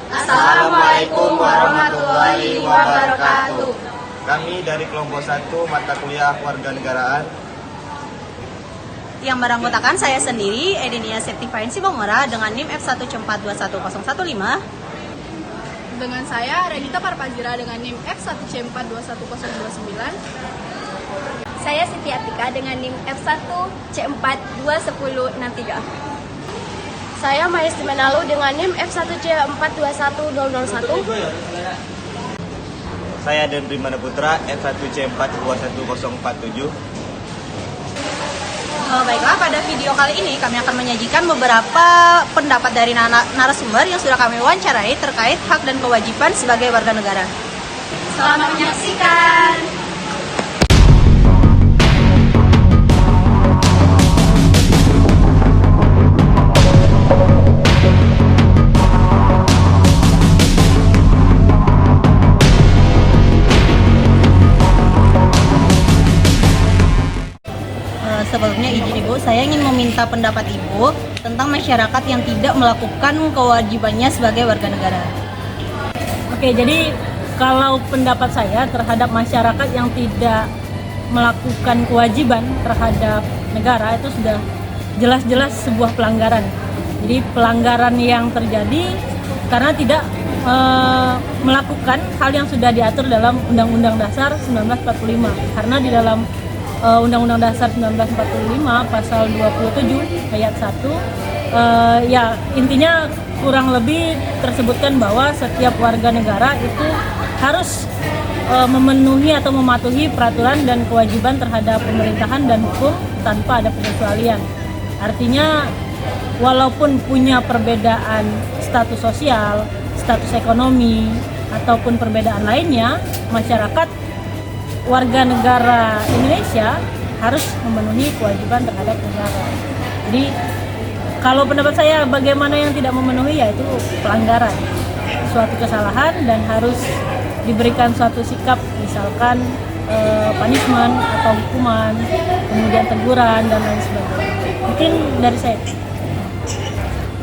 Assalamualaikum warahmatullahi wabarakatuh. Kami dari kelompok 1 mata kuliah Kewarganegaraan yang beranggotakan saya sendiri, Edenia Septifain Sibongora dengan NIM F1C421015. Dengan saya Renita Parpazira dengan NIM F1C421029. Saya Siti Atika dengan NIM F1C421063. Saya Maesti Menalu dengan NIM F1C421001. Saya dan Primana Putra F1C421047. Baiklah, pada video kali ini kami akan menyajikan beberapa pendapat dari narasumber yang sudah kami wawancarai terkait hak dan kewajiban sebagai warga negara. Selamat menyaksikan. Sebelumnya izin Ibu, saya ingin meminta pendapat Ibu tentang masyarakat yang tidak melakukan kewajibannya sebagai warga negara. Oke, jadi kalau pendapat saya terhadap masyarakat yang tidak melakukan kewajiban terhadap negara itu sudah jelas-jelas sebuah pelanggaran. Jadi pelanggaran yang terjadi karena tidak melakukan hal yang sudah diatur dalam Undang-Undang Dasar 1945. Karena di dalam Undang-Undang Dasar 1945 pasal 27 ayat 1 ya intinya kurang lebih tersebutkan bahwa setiap warga negara itu harus memenuhi atau mematuhi peraturan dan kewajiban terhadap pemerintahan dan hukum tanpa ada pengecualian. Artinya walaupun punya perbedaan status sosial, status ekonomi ataupun perbedaan lainnya, masyarakat warga negara Indonesia harus memenuhi kewajiban terhadap negara. Jadi kalau pendapat saya bagaimana yang tidak memenuhi yaitu pelanggaran, suatu kesalahan dan harus diberikan suatu sikap, misalkan punishment atau hukuman, kemudian teguran dan lain sebagainya. Mungkin dari saya.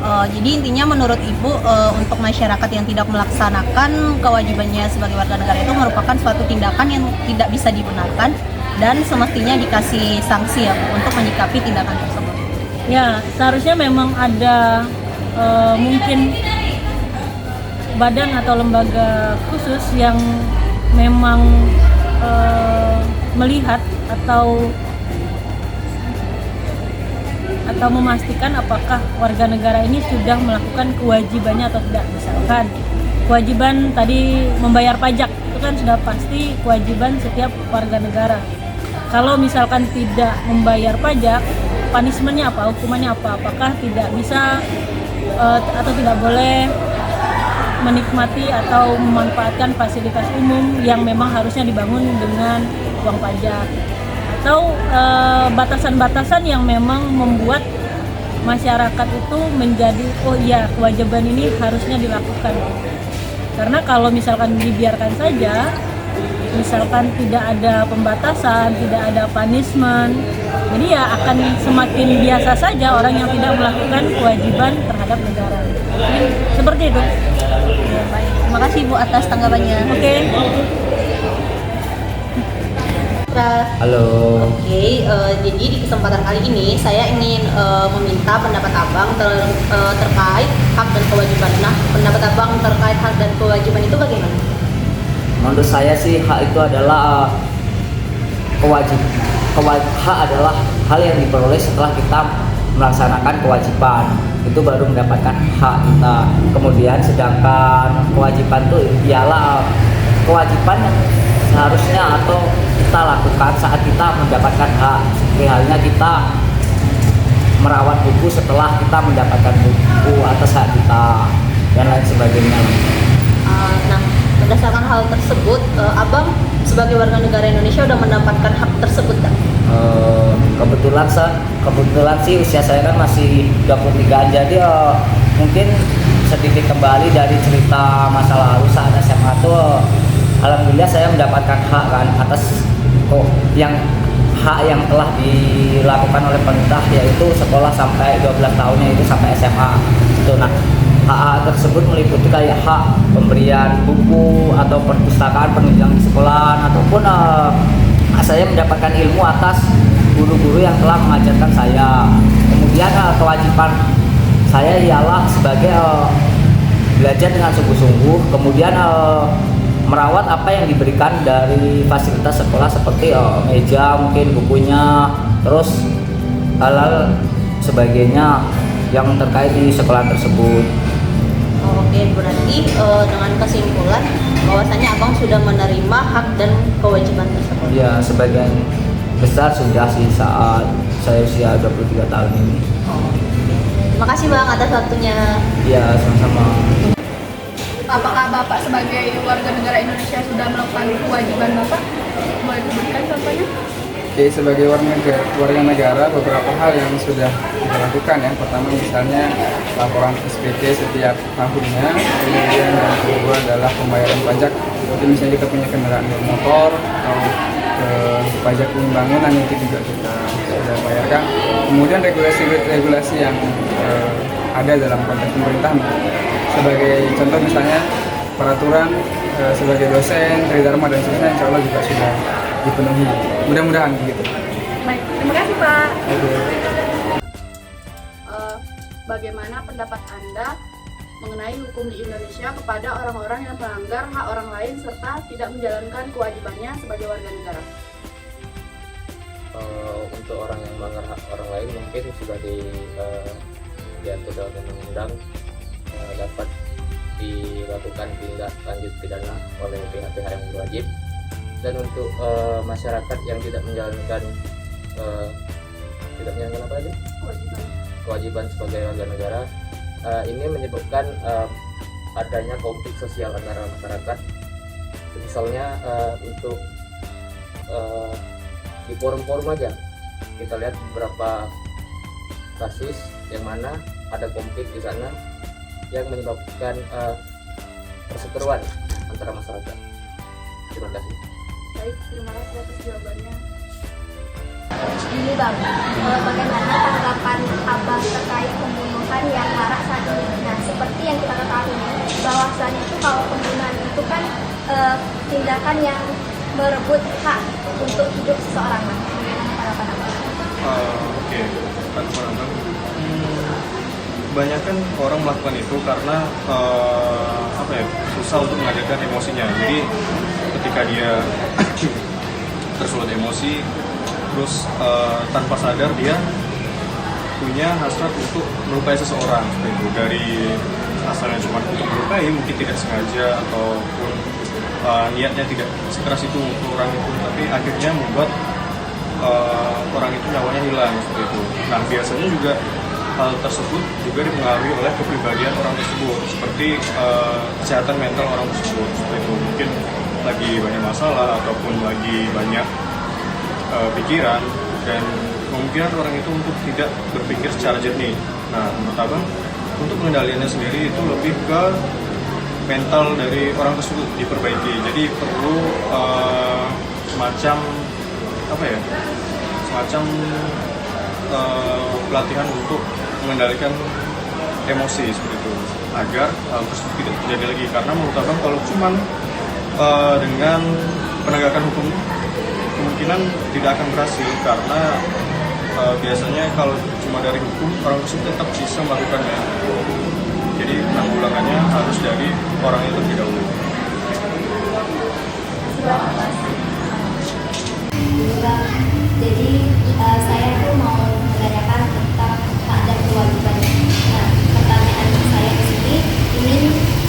Jadi intinya menurut Ibu untuk masyarakat yang tidak melaksanakan kewajibannya sebagai warga negara itu merupakan suatu tindakan yang tidak bisa dibenarkan dan semestinya dikasih sanksi ya untuk menyikapi tindakan tersebut. Ya, seharusnya memang ada mungkin badan atau lembaga khusus yang memang melihat atau memastikan apakah warga negara ini sudah melakukan kewajibannya atau tidak. Misalkan kewajiban tadi membayar pajak itu kan sudah pasti kewajiban setiap warga negara. Kalau misalkan tidak membayar pajak, punishment-nya apa, hukumannya apa? Apakah tidak bisa atau tidak boleh menikmati atau memanfaatkan fasilitas umum yang memang harusnya dibangun dengan uang pajak? Atau batasan-batasan yang memang membuat masyarakat itu menjadi oh iya kewajiban ini harusnya dilakukan. Karena kalau misalkan dibiarkan saja, misalkan tidak ada pembatasan, tidak ada punishment, jadi ya akan semakin biasa saja orang yang tidak melakukan kewajiban terhadap negara. Jadi, seperti itu. Ya, baik. Terima kasih Bu atas tanggapannya. Oke. Halo. Oke, jadi di kesempatan kali ini saya ingin meminta pendapat Abang terkait hak dan kewajiban. Nah, pendapat Abang terkait hak dan kewajiban itu bagaimana? Menurut saya sih hak itu adalah hak adalah hal yang diperoleh setelah kita melaksanakan kewajiban. Itu baru mendapatkan hak kita. Kemudian sedangkan kewajiban itu ialah kewajiban yang seharusnya atau kita lakukan saat kita mendapatkan hak. Seperti halnya kita merawat buku setelah kita mendapatkan buku atas hak kita dan lain sebagainya. Nah, berdasarkan hal tersebut, Abang sebagai warga negara Indonesia sudah mendapatkan hak tersebut kan? Kebetulan sih usia saya kan masih 23, jadi mungkin sedikit kembali dari cerita masa lalu saat SMA tuh alhamdulillah saya mendapatkan hak kan atas yang hak yang telah dilakukan oleh pemerintah, yaitu sekolah sampai 12 tahunnya itu sampai SMA. Itu nah, hak tersebut meliputi kayak hak pemberian buku atau perpustakaan penunjang di sekolah, ataupun saya mendapatkan ilmu atas guru-guru yang telah mengajarkan saya. Kemudian kewajiban saya ialah sebagai belajar dengan sungguh-sungguh, kemudian merawat apa yang diberikan dari fasilitas sekolah seperti meja, mungkin bukunya, terus hal-hal sebagainya yang terkait di sekolah tersebut. Oke, berarti dengan kesimpulan bahwasanya abang sudah menerima hak dan kewajiban tersebut. Ya, sebagian besar sudah sih saat saya usia 23 tahun ini. Terima kasih bang atas waktunya. Ya, sama-sama. Apakah Bapak sebagai warga negara Indonesia sudah melakukan kewajiban Bapak? Boleh disebutkan contohnya? Oke, sebagai warga negara beberapa hal yang sudah kita lakukan ya. Pertama misalnya laporan SPT setiap tahunnya, kemudian yang kedua adalah pembayaran pajak. Seperti misalnya kita punya kendaraan bermotor atau pajak bangunan itu juga kita sudah bayarkan. Kemudian regulasi yang ada dalam konteks pemerintah. Sebagai contoh misalnya peraturan sebagai dosen, tridharma dan seterusnya, insya Allah juga sudah dipenuhi. Mudah-mudahan begitu. Baik, terima kasih Pak. Oke. Bagaimana pendapat Anda mengenai hukum di Indonesia kepada orang-orang yang melanggar hak orang lain serta tidak menjalankan kewajibannya sebagai warga negara? Untuk orang yang melanggar hak orang lain mungkin sudah diatur dalam undang-undang, dapat dilakukan tindak lanjut pidana oleh pihak-pihak yang berwajib. Dan untuk masyarakat yang tidak menjalankan apa aja? Kewajiban sebagai warga negara, ini menyebabkan adanya konflik sosial antara masyarakat. Misalnya untuk di forum-forum aja kita lihat beberapa kasus yang mana ada konflik di sana yang menyebabkan perseteruan antara masyarakat. Terima kasih. Baik, terima kasih atas jawabannya. Ini bang, bagaimana tanggapan abang terkait pembunuhan yang marak saat ini? Nah, seperti yang kita ketahui bahwasannya itu kalau pembunuhan itu kan tindakan yang merebut hak untuk hidup seseorang. Nah, bagaimana tanggapan abang? Oke, abang. Kebanyakan orang melakukan itu karena susah untuk mengendalikan emosinya. Jadi ketika dia tersulut emosi, terus tanpa sadar dia punya hasrat untuk melukai seseorang, seperti itu. Dari asalnya cuma untuk melukai, mungkin tidak sengaja ataupun niatnya tidak sekeras itu untuk orang itu, tapi akhirnya membuat orang itu nyawanya hilang, seperti itu. Nah, biasanya juga hal tersebut juga dipengaruhi oleh kepribadian orang tersebut, seperti kesehatan mental orang tersebut, seperti itu. Mungkin lagi banyak masalah ataupun lagi banyak pikiran, dan kemungkinan orang itu untuk tidak berpikir secara jernih. Nah, menurut abang, untuk pengendaliannya sendiri itu lebih ke mental dari orang tersebut diperbaiki. Jadi perlu semacam pelatihan untuk mengendalikan emosi, seperti itu, agar hal tersebut tidak terjadi lagi. Karena menurut abang kalau cuman dengan penegakan hukum kemungkinan tidak akan berhasil, karena biasanya kalau cuma dari hukum orang tersebut tetap bisa melakukannya. Jadi penanggulangannya harus dari orang itu terlebih dahulu. Jadi saya tuh mau menanyakan tentang hak dan kewajiban. Nah, pertanyaan saya di sini ingin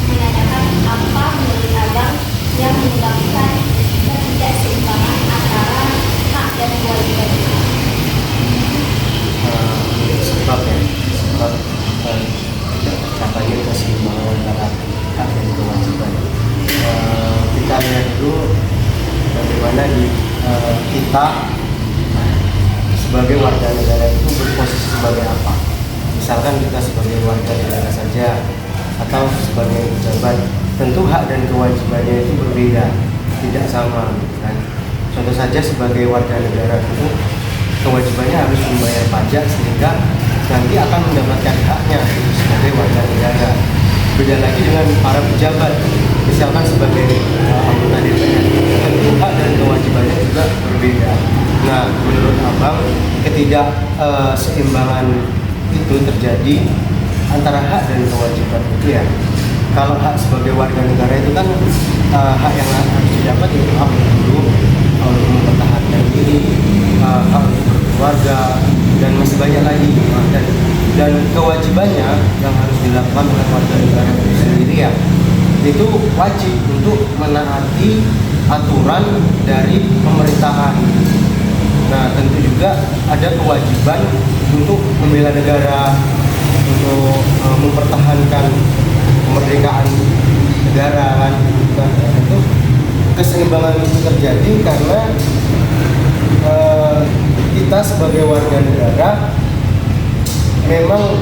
menanyakan apa menurut abang yang menyebabkan ketidakseimbangan antara hak dan kewajiban itu? Sebab katanya keseimbangan antara hak dan kewajiban. Kita lihat dulu bagaimana kita sebagai warga negara itu berposisi sebagai apa. Misalkan kita sebagai warga negara saja atau sebagai pejabat, tentu hak dan kewajibannya itu berbeda, tidak sama kan. Contoh saja sebagai warga negara itu kewajibannya harus membayar pajak sehingga nanti akan mendapatkan haknya sebagai warga negara. Beda lagi dengan para pejabat, misalkan sebagai anggota DPR, tentu hak dan kewajibannya juga berbeda. Nah, menurut Abang, ketidakseimbangan itu terjadi antara hak dan kewajiban itu ya. Kalau hak sebagai warga negara itu kan hak yang harus didapat itu hak untuk mempertahankan diri, hak untuk berkeluarga, dan masih banyak lagi. Dan kewajibannya yang harus dilakukan oleh warga negara itu sendiri ya, itu wajib untuk menaati aturan dari pemerintahan. Nah, tentu juga ada kewajiban untuk membela negara, untuk mempertahankan kemerdekaan negara kan. Nah, itu keseimbangan itu terjadi karena kita sebagai warga negara memang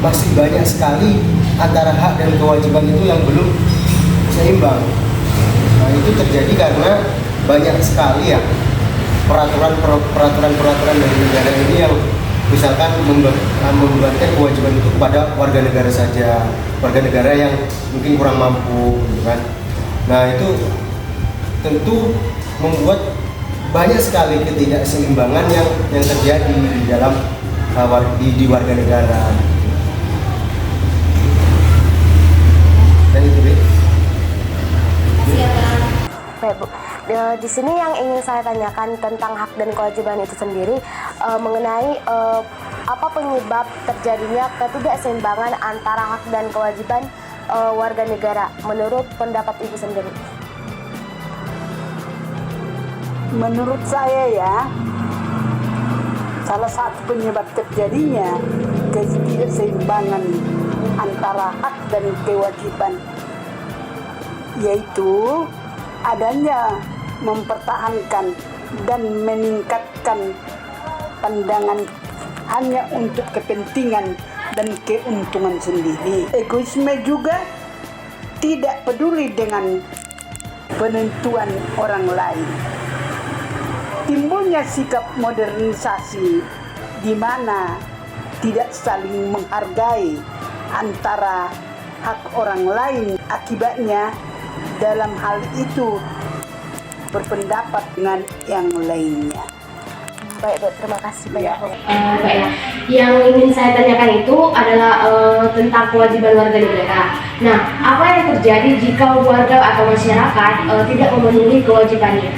masih banyak sekali antara hak dan kewajiban itu yang belum seimbang. Nah, itu terjadi karena banyak sekali ya peraturan dari negara ini yang misalkan membebankan kewajiban itu kepada warga negara saja, warga negara yang mungkin kurang mampu, gitu kan. Nah, itu tentu membuat banyak sekali ketidakseimbangan yang terjadi di dalam di warga negara. Dan itu Baik, Bu. Di sini yang ingin saya tanyakan tentang hak dan kewajiban itu sendiri mengenai apa penyebab terjadinya ketidakseimbangan antara hak dan kewajiban warga negara menurut pendapat Ibu sendiri. Menurut saya ya, salah satu penyebab terjadinya ketidakseimbangan antara hak dan kewajiban yaitu adanya mempertahankan dan meningkatkan pandangan hanya untuk kepentingan dan keuntungan sendiri. Egoisme juga tidak peduli dengan penentuan orang lain. Timbulnya sikap modernisasi di mana tidak saling menghargai antara hak orang lain. Akibatnya dalam hal itu berpendapat dengan yang lainnya. Baik, Bu, terima kasih banyak. Baik, yang ingin saya tanyakan itu adalah tentang kewajiban warga negara. Nah, apa yang terjadi jika warga atau masyarakat tidak memenuhi kewajibannya?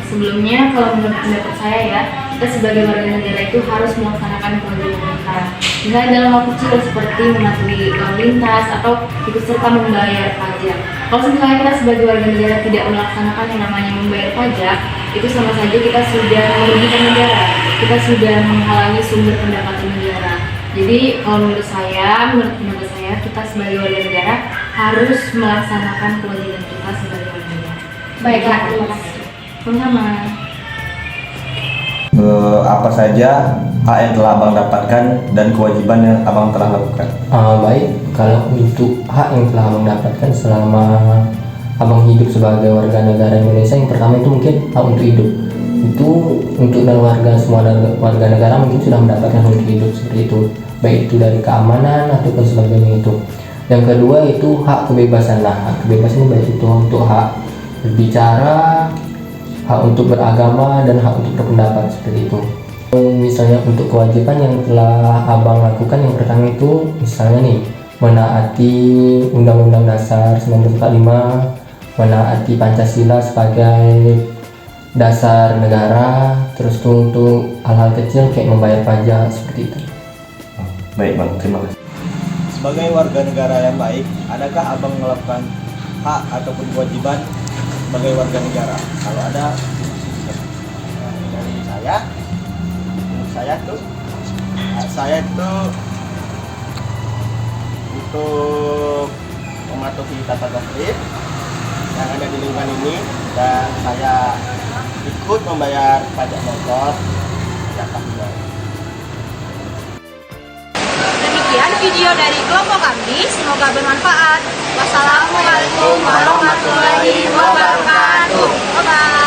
Sebelumnya, kalau menurut pendapat saya ya, kita sebagai warga negara itu harus melaksanakan kewajiban kita. Misalnya dalam hal kecil seperti mematuhi lalu lintas atau ikut serta membayar pajak. Kalau misalnya kita sebagai warga negara tidak melaksanakan yang namanya membayar pajak, itu sama saja kita sudah merugikan negara, kita sudah menghalangi sumber pendapatan negara. Jadi kalau menurut pendapat saya, kita sebagai warga negara harus melaksanakan kewajiban kita sebagai warga negara. Baik, Kak, terima kasih. Sama. Apa saja hak yang telah Abang dapatkan dan kewajiban yang Abang telah lakukan? Baik, kalau untuk hak yang telah Abang dapatkan selama Abang hidup sebagai warga negara Indonesia, yang pertama itu mungkin hak untuk hidup. Itu untuk semua warga negara mungkin sudah mendapatkan hak untuk hidup seperti itu, baik itu dari keamanan ataupun sebagainya itu. Yang kedua itu hak kebebasan. Hak kebebasan baik itu untuk hak berbicara, hak untuk beragama, dan hak untuk berpendapat seperti itu. Misalnya untuk kewajiban yang telah Abang lakukan, yang pertama itu misalnya nih menaati Undang-Undang Dasar 1945, menaati Pancasila sebagai dasar negara, terus tuh untuk hal-hal kecil kayak membayar pajak seperti itu. Baik Bang, terima kasih. Sebagai warga negara yang baik, adakah Abang melakukan hak ataupun kewajiban sebagai warga negara? Kalau ada, dari saya tuh untuk mematuhi tata tertib yang ada di lingkungan ini, dan saya ikut membayar pajak motor setiap tahunnya. Demikian video dari kelompok kami. Semoga bermanfaat. Wassalamualaikum warahmatullahi wabarakatuh. Bye-bye.